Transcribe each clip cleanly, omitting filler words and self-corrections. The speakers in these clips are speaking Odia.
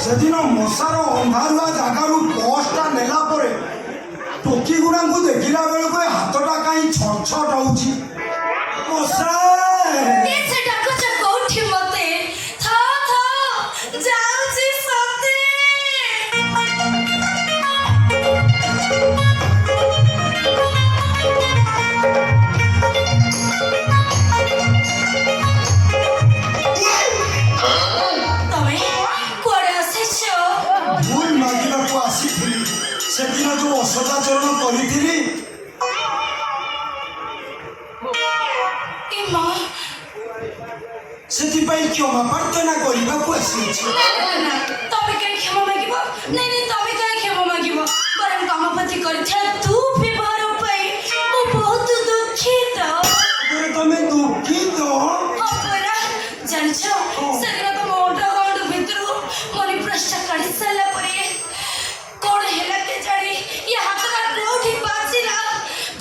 ସେଦିନ ମଶାର ଅନ୍ଧାରୁଆ ଜାଗାରୁ ପର୍ସଟା ନେଲା ପରେ ଟୋକି ଗୁଡ଼ାଙ୍କୁ ଦେଖିଲା ବେଳକୁ ଏ ହାତଟା କାହିଁ ଛଟ ଛଟ ହଉଛି। ମଶା ସେଦିନ ଯୋଉ ଅସଦାଚରଣ କରିଥିଲି ସେଥିପାଇଁ କ୍ଷମା ପ୍ରାର୍ଥନା କରିବାକୁ ଆସିଛି। ତମେ କାହିଁ କ୍ଷମା ମାଗିବ? ନାଇଁ ତମେ କାହିଁ କ୍ଷମା ମାଗିବ? ବରଂ ତମ ପ୍ରତି କରିଥିବା ଦୁର୍ବ୍ୟବହାର ପାଇଁ ମୁଁ ବହୁତ ଦୁଃଖିତ। ତମେ ଦୁଃଖିତ? ଜାଣିଛ ସେଦିନ ତମ ଅଣ୍ଡରଗ୍ରାଉଣ୍ଡ ଭିତରୁ ମନି ପୃଷ୍ଠା କାଢି ସାରିଲା ପରେ କଣ ହେଲା କେଜାଣି ଏ ହାତଟା କୋଉଠି ବାଜିଲା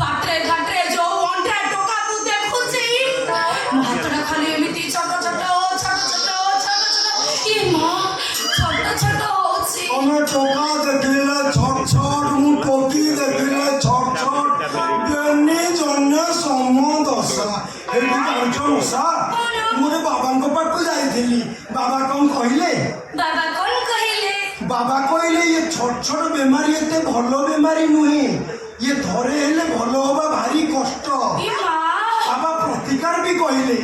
ପାଟରେ ଘାଟରେ ଯୋଉ ଅଣ୍ଟା ଟୋକାକୁ ଦେଖୁଛି ମୋ ହାତଟା ଖାଲି ଏମିତି ଛୋଟ ଛୋଟ ଏ ମା ଛୋଟ ଛୋଟ ହଉଛି। ତମେ ଟୋକା ଦେଖିଲେ ଛଟ ଛଟ, ମୁଁ ଟୋକି ଦେଖିଲେ ଛଟ ଛଟ, ବେନି ଜନ୍ୟ ସମଦଶା। ଏଠି ଜାଣିଛ ମଶା, ମୁଁ ବାବାଙ୍କ ପାଖକୁ ଯାଇଥିଲି। ବାବା କଣ କହିଲେ? ବାବା କହିଲେ ଇଏ ଛୋଟ ଛୋଟ ବେମାରୀ ଏତେ ଭଲ ବେମାରୀ ନୁହେଁ, ଇଏ ଥରେ ହେଲେ ଭଲ ହବା ଭାରି କଷ୍ଟ। ବାବା ପ୍ରତିକାର ବି କହିଲେ।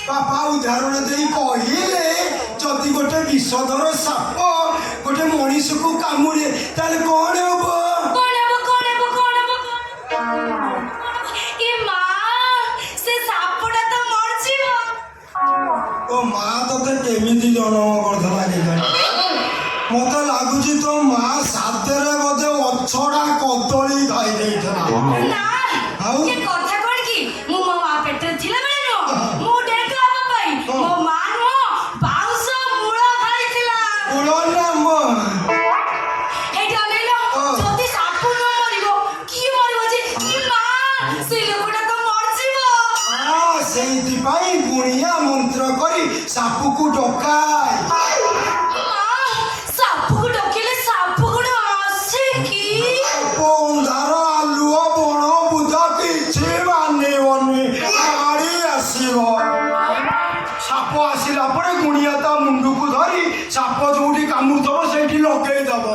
ବାବା ଉଦାହରଣ ଦେଇ କହିଲେ ଯଦି ଗୋଟେ ବିଷଧର ସାପ ଗୋଟେ ମଣିଷକୁ କାମୁଡେ ତାହେଲେ କଣ ହବ? ତୋ ମା ତତେ କେମିତି ଜନ୍ମ କରିଦେଲା କେଜାଣି? ମତେ ଲାଗୁଛି ତୋ ମା ସାଥରେ ବୋଧେ ଅଛଡା କଦଳୀ ଖାଇ ଦେଇଥିଲା। ଆଉ କଥା କଣ କି ମୁଁ ମୋ ମା ପେଟରେ ଥିଲା ବେଳେ ନୁହଁ ମୁଁ ଡେଙ୍ଗା ହବା ପାଇଁ ମୋ ମା ନୁହଁ ବାଉଁଶ ମୂଳ ଖାଇଥିଲା। ହେଇଟି ଅନେଇଲ ଯଦି ସାପ ନ ମରିବ କିଏ ମରିବ ଯେ? ମା ସେ ଲୋକଟା ତ ମରିଯିବ। ସେଇଥିପାଇଁ ଗୁଣିଆ ମନ୍ତ୍ର କରି ସାପକୁ ଡକାଏ। ସାପକୁ ଡକେଇଲେ ସାପ କଣ ଆସେ କି? ଅନ୍ଧାର ଆଲୁଅ ବଣ ବୁଝା କିଛି ମାନିବନି, ମାଡ଼ି ଆସିବ। ସାପ ଆସିଲା ପରେ ଗୁଣିଆ ତା ମୁଣ୍ଡକୁ ଧରି ସାପ ଯୋଉଠି କାମୁଡିଦବ ସେଇଠି ଲଗେଇ ଦବ।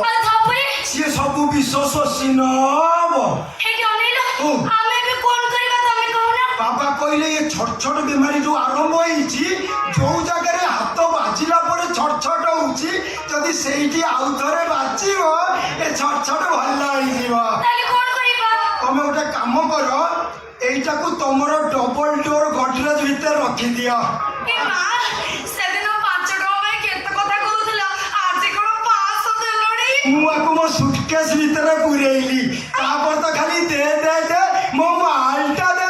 ସିଏ ସବୁ ବିଷ ଶୋଷି ନବ। ବାବା କହିଲେ ଏ ଛୋଟ ଛୋଟ ବେମାରୀ ଯୋଉ ଆରମ୍ଭ ହେଇଛି, ଯୋଉ ଜାଗାରେ ହାତ ବାଜିଲା ପରେ ଛଟ ଛଟ ହଉଛି, ଯଦି ସେଇଠି ଆଉ ଥରେ ବାଜିବ ଏ ଛଟ ଛଟ ଭଲ ହେଇଯିବ। ତମେ ଗୋଟେ କାମ କର, এইটাକୁ ତମର ଡବଲ ଡୋର ଗଡରେଜ ଭିତରେ ରଖିଦିଅ। ମୁଁ ଆକୁ ମୋ ସୁଟକେସ ଭିତରେ ପୁରେଇଲି, ତାପରେ ତ ଖାଲି ଦେ ଦେ ଦେ ମୋ ମାଲଟା ଦେ।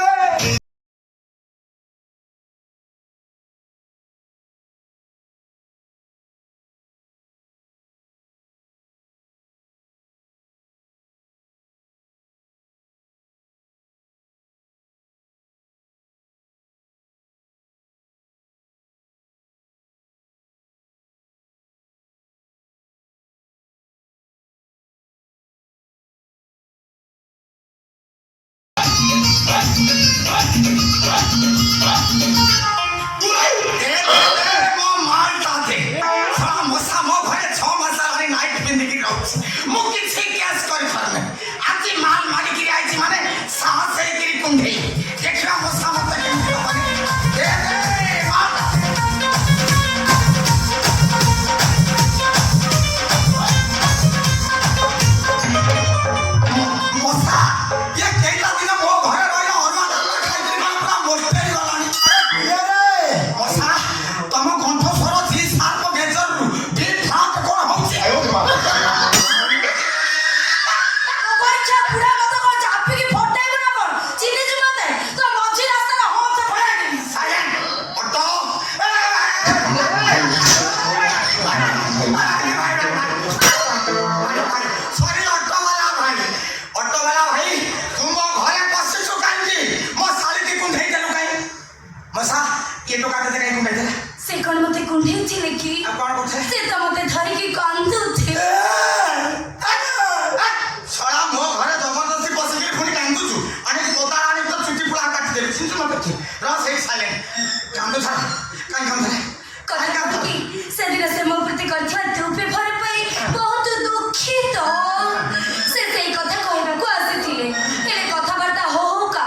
ଦେଖିଥିଲେ କି ଆଉ କ'ଣ କରୁଥିଲେ? ସେ ତ ମତେ ଧରିକି କାନ୍ଦୁଥିଲେ। ଶଳା ମୋ ଘରେ ଜବରଦସ୍ତି ବସିକିରି ପୁଣି କାନ୍ଦୁଛୁ ଆଣିକି କୋଦାଳ ଆଣିକି ତ ଚୁଟି ପୁଳା କାଟିଦେବି ଚିଞ୍ଚୁ ମତେ ରହ ସେଇଠି ସାଇଲେଣ୍ଟ କାନ୍ଦୁ ଛାଡ଼ କାହିଁ କାନ୍ଦୁଥିଲେ କଥା କଣ କି ସେଦିନ ସେ ମୋ ପ୍ରତି କରିଥିବା ଦୁର୍ବ୍ୟବହାର ପାଇଁ ବହୁତ ଦୁଃଖିତ। ସେ ସେଇ କଥା କହିବାକୁ ଆସିଥିଲେ। ହେଲେ କଥାବାର୍ତ୍ତା ହଉକା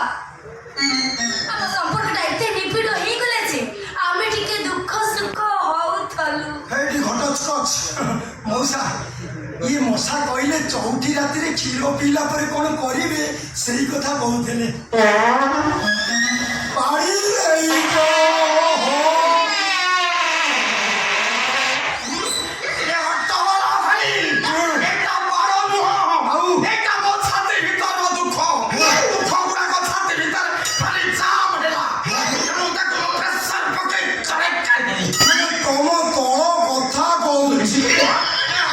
ଆମ ସମ୍ପର୍କଟା ଏତେ ନିବିଡ଼ ହେଇଗଲା ଯେ ଆମେ ଟିକେ ଦୁଃଖ ସୁଖ ହଉଥିଲୁ। ହେଇଟି ଘଟସ୍କଚ ମଉସା ଇଏ ମଶା କହିଲେ ଚଉଠି ରାତିରେ କ୍ଷୀର ପିଇଲା ପରେ କଣ କରିବେ ସେଇ କଥା କହୁଥିଲେ। ପାଣି ନେଇଯା। ଏ ଅଟୋବାଲା ଭାଇ ଏଟା ବଡ଼ ନୁହଁ ଆଉ? ଏଟା ମୋ ଛାତି ଭିତରର ଦୁଃଖ ଦୁଃଖ ଗୁଡ଼ାକ ଛାତି ଭିତରେ ଖାଲି ଜାମ୍ ହେଲା ତେଣୁ ତାକୁ ମୁଁ ପ୍ରେସର ପକେଇ କରେକ୍ଟ କରିଦେଲି ତମ ତଳ କଥା କହୁଛି। ଏ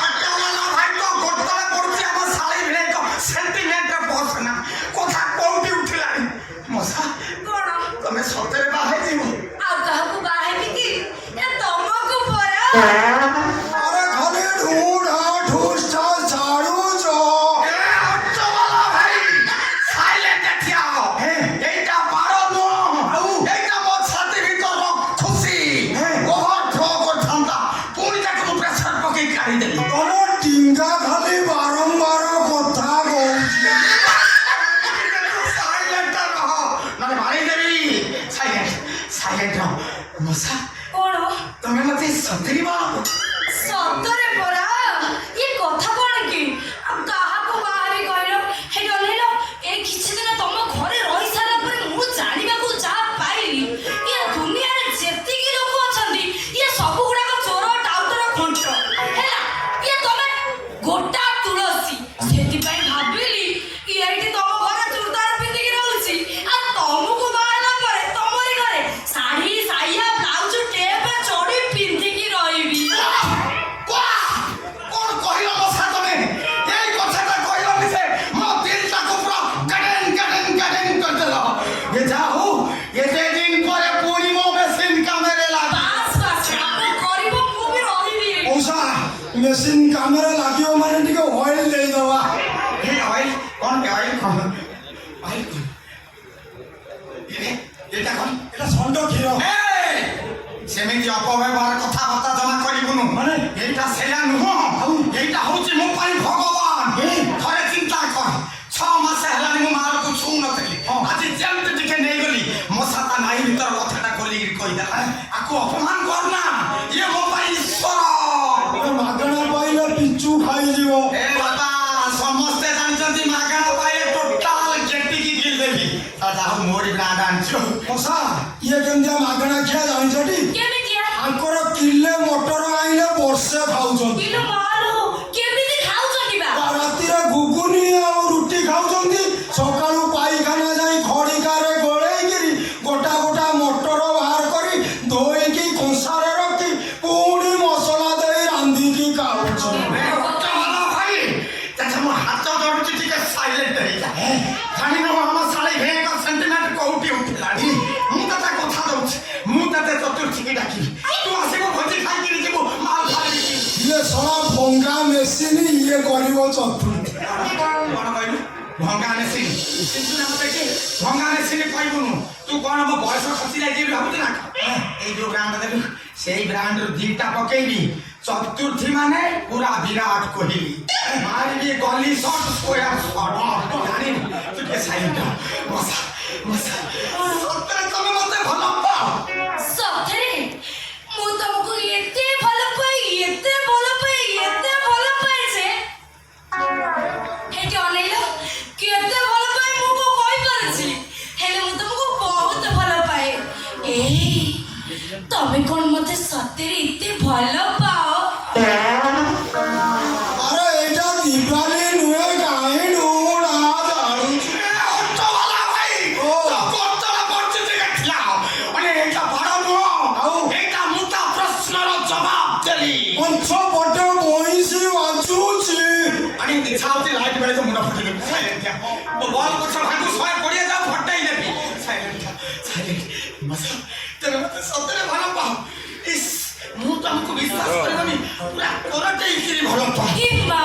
ଅଟୋବାଲା ଭାଇ ତ ଗୋଡ଼ତଳେ ପଡ଼ୁଛି ଆମ ଶାଳୀ ଭିଣେଇଙ୍କ ସେଣ୍ଟିମେଣ୍ଟରେ ବସ ନା କଥା କୋଉଠି ଉଠିଲାଣି ମଶା କଣ ତମେ ସତରେ ବାହା ହେଇଯିବ ଆଉ କାହାକୁ ବାହା ହେବି କି? ଏ ତମକୁ ପରା। ଆରେ ଖାଲି ଢୁଢା ଢୁଷ୍ଟା ଛାଡୁଛ। ଏ ଅଟୋବାଲା ଭାଇ ସାଇଲେଣ୍ଟ ଠିଆ ହୋ এইটা বারো নয় এইটা ମୋ ଛାତି ଭିତରର ଖୁସି ଓଭରଫ୍ଲୋ କରିଥାନ୍ତା ପୁଣି ତାକୁ ମୁଁ ପ୍ରେସର ପକେଇ କାଢିଦେଲି ତମ ଟିଙ୍ଗା ଖାଲି ବାରମ୍ବାର କଥା କହୁଛି। ସାଇଲେଣ୍ଟ ରହ ନହେଲେ ମାରିଦେବି ସାଇଲେଣ୍ଟ ସାଇଲେଣ୍ଟ ରହ ମଶା କଣ ତମେ ମତେ ସତରିବ ସତରେ ପରା। ଏ କଥା କଣ କି ଆଉ କାହାକୁ ବାହାରି କହିଲ ହେଇ ଅନେଇଲ ଏ କିଛି ଦିନ ତମ ଘରେ ରହି ସାରିଲା ପରେ ମୁଁ ଜାଣିବାକୁ ଯାହା ପାଇଲି ଏ ଦୁନିଆରେ ଯେତିକି ଲୋକ ଅଛନ୍ତି ଇଏ ସବୁ ଗୁଡାକ ଚୋର ଟାଉଟର ଖଣ୍ଟ ହେଲା। ଇଏ ତମେ ଗୋଟା ତୁଳସୀ ସେଥିପାଇଁ ଭାବିଲି ଏଇଠି ତମ ଘରେ ଚୁଡ଼ଦାର ପିନ୍ଧିକି ରହୁଛି ଆଉ ତମକୁ ବାହା ହେଲା ପରେ ତମରି ଘରେ ଶାଢୀ ସାୟା ବ୍ଲାଉଜ ଟେପ ଚଢି ପିନ୍ଧିକି ରହିବି। କଣ କହିଲ ମଶା ତମେ ଏଇ କଥାଟା କହିଲ ମିଶେ ମୋ ଦିଲଟାକୁ ପୁରା ଗାଡେନ ଗାଡେନ ଗାଡେନ କରିଦେଲ ଏ ଯା ହଉ ଏତେ ଦିନ ପରେ ପୁଣି ମୋ ମେସିନ କାମରେ ଲାଗିଲା ବାସ୍ ବାସ୍ କାମ କରିବ ମୁଁ ବି ରହିବି ଏଇଠି। ମଉସା ମେସିନ୍ କାମରେ ଲାଗିବ ମାନେ ଟିକେ ଅଏଲ ଦେଇଦବା। ଏ ଅଏଲ କଣ ଅଏଲ କଣ ଅଏଲ ଏଟା କଣ এটা ষণ্ড କ୍ଷୀର। ସେମିତି ଅପବ୍ୟବହାର କଥାବାର୍ତ୍ତା ଜମା କରିବୁନୁ ମାନେ? ଏଇଟା ସେଇଆ ନୁହଁ ଏଇଟା ହଉଛି ମୋ ପାଇଁ ଭଗବାନ ଥରେ ଚିନ୍ତା କର 6 ମାସ ହେଲାଣି ମୁଁ ମାଆକୁ ଛୁଁ ନଥିଲି ଆଜି ଯେମିତି ଟିକେ ନେଇଗଲି ମଶା ତା ନାଇ ଭିତର କଥାଟା ଖୋଲିକି କହିଦେଲା ଆକୁ ଅପମାନ କରନା ଇଏ ମୋ ପାଇଁ ଈଶ୍ୱର ମାଗଣା ପାଇଲେ ପିଚୁ ଖାଇଯିବ। ଏ ବାବା ସମସ୍ତେ ଜାଣିଛନ୍ତି ମାଗଣା ପାଇଲେ ଟୋଟାଲ ଗେଟିକି ଗିଲ ଦେବି ଯାହା ମୋରି ବ୍ରାଣ୍ଡ ଆଣିଛୁ ମଶା ଇଏ କେମିତିଆ ମାଗଣା ଖିଆ ଜାଣିଛଟି? କେମିତିଆ ତାଙ୍କର କିଲେ ମଟର ଆଇଲେ ବର୍ଷେ ଖାଉଛନ୍ତି। ଇଲୋ ମାଲୋ କେମିତି ଖାଉଛନ୍ତି ବା? ରାତିରେ ଘୁଗୁନି ଆଉ ରୁଟି ଖାଉଛନ୍ତି ସକାଳୁ ପାଇଖାନା ଯାଇ ଖଡ଼ିକାରେ ଗୋଳେଇକିରି ଗୋଟା ଗୋଟା ମଟର ବାହାର କରି ଧୋଇକି କଂସାରେ ରଖି ପୁଣି ମସଲା ଦେଇ ରାନ୍ଧିକି ଖାଉଛି। ଭାଇ ଚାଚା ମୋ ହାତ ଧରୁଛି ଟିକେ ସାଇଲେଣ୍ଟ ହେଇଯା ଜାଣିନ ଆମ ଶାଳୀ ଭେଙ୍କ ସେଣ୍ଟିମେଣ୍ଟ କୋଉଠି ଉଠିଲାଣି ମୁଁ ତତେ କଥା ଦଉଛି ମୁଁ ତତେ ଚତୁର୍ଥୀକି ଡାକିବି ତୁ ଆସିବୁ ଭୋଜି ଖାଇକିରି ଯିବୁ ମାଲ ଖାଇକି ଇଏ ଶଳା ଭଙ୍ଗା ମେସିନ୍ ଇଏ କରିବ ଚତୁର୍ଥୀ। କଣ କହିଲୁ ଭଙ୍ଗା ମେସିନ କିନ୍ତୁ ନା ଦେଖି ଭଙ୍ଗା ମେସିନ କହିବୁନୁ ତୁ କଣ ମୋ ବୟସ ଖସି ଯାଇଛି ଭାବୁଛୁ ନା ଏଇ ଯୋଉ ବ୍ରାଣ୍ଡ ଦେଲୁ ସେଇ ବ୍ରାଣ୍ଡରୁ ଦିଟା ପକେଇବି ଚତୁର୍ଥୀ ମାନେ ପୁରା ବିରାଟ କୋହଲି ମାରିବି ଗଲି ସଟ୍ ସ୍କୋୟାର ସଟ୍ ଜାଣିବୁ ତୁ ଟିକେ ସାଇଲେଣ୍ଟ ମଶା ମଶା ସତରେ ତମେ ମତେ ଭଲ ପାଅ ସତରେ ମୁଁ ତମକୁ ଏତେ ଭଲ ପାଏ ଏତେ ଭଲ ପାଏ ଏତେ ଭଲ ପାଏ ଯେ ହେଇଟି ଅନେଇଲ କେତେ ଭଲ ପାଏ ମୁଁ କଣ କହିପାରୁଛି ହେଲେ ମୁଁ ତମକୁ ବହୁତ ଭଲ ପାଏ। ଏଇ ତମେ କଣ ମତେ ସତରେ ଏତେ ଭଲ ପାଅ? ଆରେ ଏଇଟା ଦିବାଲି ନୁହେଁ କାହିଁ ଢୁଢା ଜାଣୁଛୁ। ଅଟୋବାଲା ଭାଇ ଗୋଟଳ ପରିସ୍ଥିତି ଦେଖିଲା ମାନେ ଏଇଟା ବଡ ନୁହଁ ଆଉ ଏଇଟା ମୁଁ ତା ପ୍ରଶ୍ନର ଜବାବ ଦେଲି ପଛ ପଟେ ମଇଁଷି ବାଜୁଛି। ଆଣି ଇଚ୍ଛା ହଉଛି ଲାଇଟ୍ ବେଳେ ତ ମୁଣ୍ଡ ଫଟେଇ ଦେବି ସାଇଲେଣ୍ଟ ମୋ ବଲ୍ ଗଛ ଭାଙ୍ଗୁ 120 ଯାଉ ଫଟେଇ ଦେବି ସାଇଲେଣ୍ଟ ସାଇଲେଣ୍ଟ ମଶା ତେବେ ମତେ ସତରେ ଭଲ ପାଅ ଇସ୍ ମୁଁ ତମକୁ ପୁରା କୋରଟେଇକିରି ଭଲ ପାଏ। ଏ ମା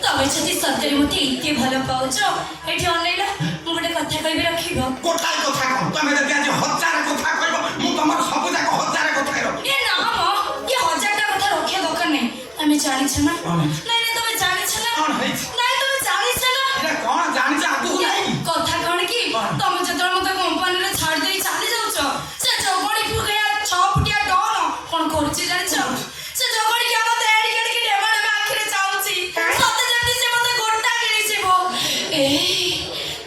ତମେ ଯଦି ସତରେ ମତେ ଏତେ ଭଲ ପାଉଛ ଏଠି ଅନେଇଲ ମୁଁ ଗୋଟେ କଥା କହିବି ରଖିବ। ଗୋଟାଏ କଥା କହ, ତମେ ଯଦି ଆଜି 1000 କଥା କହିବ ମୁଁ ତମର ସବୁ ଯାକ 1000 କଥା ରଖିବି। ଏ ନା ମ ଏ 1000ଟା କଥା ରଖିବା ଦରକାର ନାହିଁ। ତମେ ଜାଣିଛ ନା? କଣ? ନାଇଁ ନାଇଁ ତମେ ଜାଣିଛ ନା? କଣ ହେଇଛି? ନାଇଁ ତମେ ଜାଣିଛ ନା? ଏଇଟା କଣ ଜାଣିଛ ଆଗକୁ ଏ ନାହିଁ? କଥା କଣ କି ତମେ ଯେତେବେଳେ ମତେ କମ୍ପାନୀରେ ଛାଡି ଦେଇ ଚାଲି ଯାଉଛ ସେ ଜଗଣୀ ପୁରା 6 ଫୁଟିଆ ଡନ କଣ କରୁଛି ଜାଣିଛ? ସେ ଜଗଣୀ କି ମତେ ଏଡିକି ଏଡିକି ଡେମା ଡେମା ଆଖିରେ ଚାହୁଁଛି ସତେ ଯେମିତି ସେ ମତେ ଗୋଟା କିଣିଯିବ। ଏଇ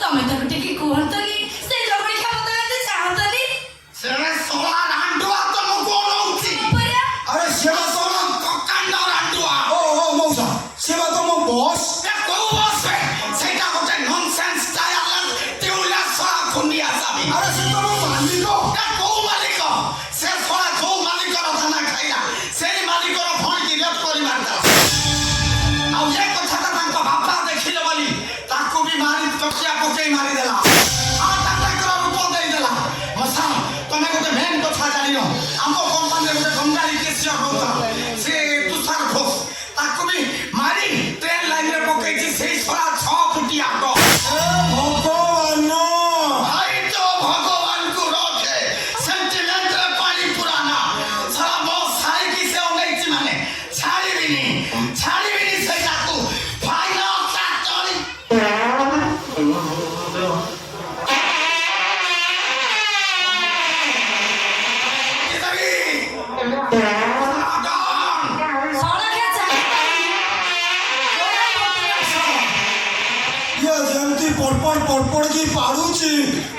ତମେ ତାକୁ ଟିକେ କୁହନ୍ତନି ସେ ଜଗଣୀ କି ମତେ ଏମିତି ଚାହନ୍ତନି। ସେ ଶଳା ରାଣ୍ଡୁଆ ତମକୁ ଅନଉଛି। ପରା ଆରେ ସେ ବା ତ ଶଳା କକାଣ୍ଡ ରାଣ୍ଡୁଆ। ଓ ମଉସା ସେ ବା ତମ ବସ୍। ଏ କୋଉ ବସେ? ସେଇଟା ଗୋଟେ ନନସେନ୍ସ ଟାୟାରଲେସ୍ ଟ୍ୟୁବଲେସ୍ ଶଳା ଖୁଣ୍ଡିଆ ସାମି। ଆରେ ସେ ତମ ମାଲିକ। ଏ କୋଉ ମାଲିକ? ସେ ଶଳା ଯୋଉ ମାଲିକର ଧାନା ଖାଇଲା ସେଇ ମାଲିକର ଭଣିକି ରେପ୍ କରି ମାରିଦେଲା। ଆଉ ଏ କଥାଟା ତାଙ୍କ ବାପା ଦେଖିଲେ ବୋଲି ତାକୁ ବି ମାରି ତକିଆ ପକେଇ ମାରିଦେଲା। ଆଉ ତାଙ୍କର ରୂପ ଦେଇଦେଲା। ମଶା ତମେ ଗୋଟେ ମେନ୍ କଥା ଜାଣିନ, ଆମ କମ୍ପାନୀରେ ଗୋଟେ ବଙ୍ଗାଳୀ କେସିୟର ରହୁଥିଲା, ସେ ତୁଷାର ଘୋଷ, ତାକୁ ବି ମାରି ଟ୍ରେନ୍ ଲାଇନରେ ପକେଇଛି ସେଇ ଶଳା 6 ଫୁଟିଆ ଡ। ଭଗବାନ ଭାଇ ତ ଭଗବାନଙ୍କୁ ରଖେ, ସେଣ୍ଟିମେଣ୍ଟରେ ପାଣି ପୁରାନା। ଶଳା ମୋ ସାଇକି ସେ ଅନେଇଛି ମାନେ ଛାଡ଼ିବିନି ସେଇଟାକୁ। ଫାଇନାଲ ଚାଚରି ସଣଖିଆ ଚାଲି ଇଏ ଯେମିତି ପଡପଡ କି ପାରୁଛି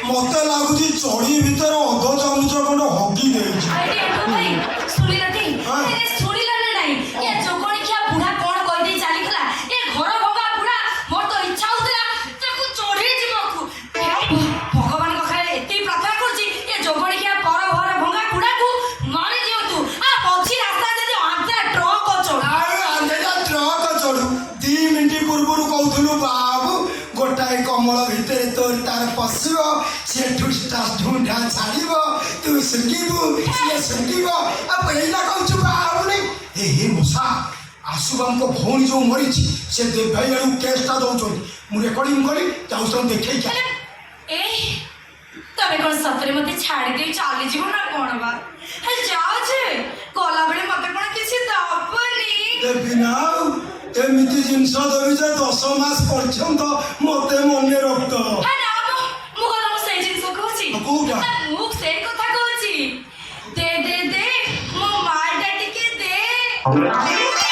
ମତେ ଲାଗୁଛି ଚଢି ଭିତରେ ଅଧ ଚାମଚ ଖଣ୍ଡେ ହଗି ଦେଇଛି। ଆଇଡି ଏଠୁ ଭାଇ ଶୁଣିଲଟି? ହଁ। ଏ ଶୁଣିଲ ନା ନାଇଁ? ଏ ଜଗଣିଖିଆ ବୁଢା କଣ କହିଦେଇ ଚାଲିଗଲା? ଏ ଘର ଭଙ୍ଗା ବୁଢା ମୋର ତ ଇଚ୍ଛା ହଉଥିଲା ତାକୁ ଚଢେଇ ଯିବାକୁ। ଭଗବାନଙ୍କ ଖାଲି ଏତିକି ପ୍ରାର୍ଥନା କରୁଛି ଏ ଜଗଣିଖିଆ ପର ଘର ଭଙ୍ଗା ବୁଢାକୁ ମାରି ଦିଅନ୍ତୁ। ଆ ମଝି ରାସ୍ତା ଯଦି ଆନ୍ଧ୍ରା ଟ୍ରକ୍ ଚଢା ଆରେ ଆନ୍ଧେଟା ଟ୍ରକ ଚଢୁ 2 ମିନିଟ ପୂର୍ବରୁ କହୁଥିଲୁ ବାବୁ ଗୋଟାଏ କମଳ ଭିତରେ ତୋର ତାର ପଶିବ, ସେଠୁ ଢୁଣ୍ଡା ଛାଡ଼ିବ, ତୁ ଶୁଙ୍ଘିବୁ, ସିଏ ଶୁଙ୍ଘିବ। ଆଉ ଏଇନା କହୁଛୁ ବାବୁନି। ହେ ମୂଷା ଆଶୁବାଙ୍କ ଭଉଣୀ ଯୋଉ ମରିଛି ସେ ଦେଭାଇ ଆଡୁ କେସଟା ଦଉଛନ୍ତି, ମୁଁ ରେକର୍ଡିଂ କରି ଯାଉଛନ୍ତି ଦେଖେଇକି। ଏଇ ତମେ କଣ ସତରେ ମତେ ଛାଡ଼ି ଦେଇ ଚାଲିଯିବ ନା କଣ ବା? ହେ ଯାଅ ଯେ ଗଲାବେଳେ ମତେ କଣ କିଛି ଦବନି? ଦେବି ନା ଆଉ ଏମିତି ଜିନିଷ ଦେବି ଯେ 10 ମାସ ପର୍ଯ୍ୟନ୍ତ ମତେ ମନେ ରଖିଦବ। ହେ ନା ମୁଁ କଣ ତମକୁ ସେଇ ଜିନିଷ କହୁଛି? କୋଉଟା? ମୁଁ ସେଇ କଥା କହୁଛି। ଦେ ମୋ ମାଟା ଟିକେ ଦେ।